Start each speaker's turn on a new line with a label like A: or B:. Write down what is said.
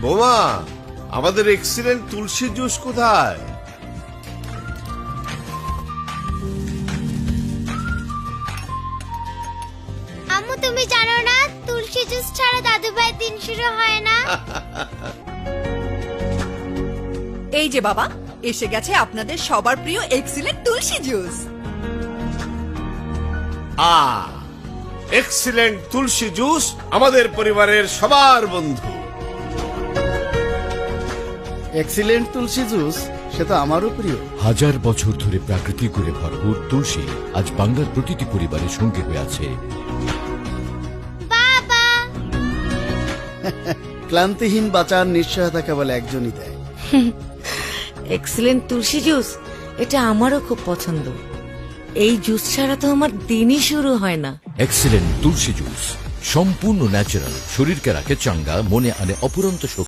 A: বোমা, আমাদের এক্সিলেন্ট তুলসী জুস কোথায়?
B: আম্মু তুমি জানো না তুলসী জুস ছাড়া দাদু ভাইয়ের দিন শুরু হয় না।
C: এই যে বাবা, এসে গেছে আপনাদের সবার প্রিয় এক্সিলেন্ট তুলসী জুস।
A: এক্সিলেন্ট তুলসী জুস আমাদের পরিবারের সবার বন্ধু।
D: এক্সিলেন্ট তুলসী জুস সে তো আমারও প্রিয়।
E: হাজার বছর ধরে প্রাকৃতিক গুণে ভরপুর তুলসী আজ বাংলার প্রতিটি পরিবারের সঙ্গে হয়ে আছে।
B: বাবা
D: ক্লান্তিহীন বাঁচার নিশ্চয়তা কেবল একজনই দেয়।
F: এক্সিলেন্ট তুলসী জুস, এটা আমারও খুব পছন্দ। এই জুস ছাড়া তো আমার দিনই শুরু হয় না।
E: এক্সিলেন্ট তুলসী জুস সম্পূর্ণ ন্যাচারাল, শরীরকে রাখে চাঙ্গা, মনে আনে অপুরন্ত শক্তি।